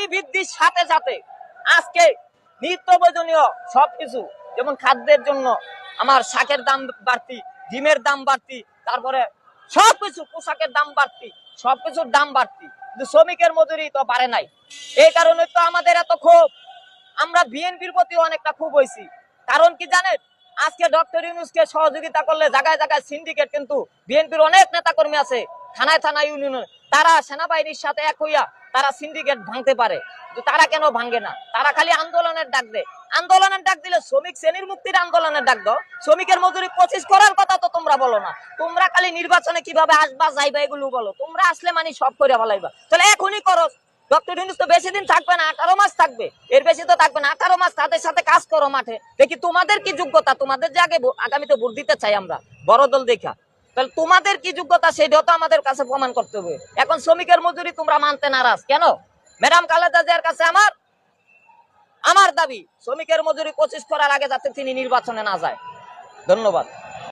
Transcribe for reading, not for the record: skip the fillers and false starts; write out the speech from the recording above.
মূল্যস্ফীতি বৃদ্ধির সাথে সাথে আজকে নিত্য প্রয়োজনীয় সবকিছু, যেমন খাদ্যের জন্য আমার শাকের দাম বাড়তি, ডিমের দাম বাড়তি, তারপরে সবকিছু, পোশাকের দাম বাড়তি, সবকিছুর দাম বাড়তি, কিন্তু শ্রমিকের মজুরি তো বাড়ে নাই। এই কারণে তো আমাদের এত ক্ষোভ। আমরা বিএনপির প্রতি অনেকটা ক্ষোভ হয়েছি। কারণ কি জানেন, আজকে ডক্টর ইউনূসকে সহযোগিতা করলে জায়গায় জায়গায় সিন্ডিকেট, কিন্তু বিএনপির অনেক নেতা কর্মী আছে থানায় থানায় ইউনিয়নে, তারা সেনাবাহিনীর সাথে এক হইয়া তারা সিন্ডিকেট ভাঙতে পারে, কিন্তু তারা কেন ভাঙে না? তারা খালি আন্দোলনের ডাক দেয়। আন্দোলনের ডাক দিলে শ্রমিক শ্রেণীর মুক্তির আন্দোলনের ডাক দাও, শ্রমিকের মজুরি 25 করার কথা তো তোমরা বলো না। তোমরা খালি নির্বাচনে কিভাবে আসবা যাইবা এগুলো বলো। তোমরা আসলে মানে সব করে বলাইবা, তাহলে এখনই করো। ডক্টর ইউনূস তো বেশি দিন থাকবে না, 18 মাস থাকবে, এর বেশি তো থাকবে না। 18 মাস তাদের সাথে কাজ করো মাঠে, দেখি তোমাদের কি যোগ্যতা। তোমাদের যে আগামীতে ভোট দিতে চাই আমরা বড় দল দেখা, তাহলে তোমাদের কি যোগ্যতা সেটাও তো আমাদের কাছে প্রমাণ করতে হবে। এখন শ্রমিকের মজুরি তোমরা মানতে নারাজ কেন? ম্যাডাম খালেদা জিয়ার কাছে আমার দাবি, শ্রমিকের মজুরি 25 করার আগে যাতে তিনি নির্বাচনে না যায়। ধন্যবাদ।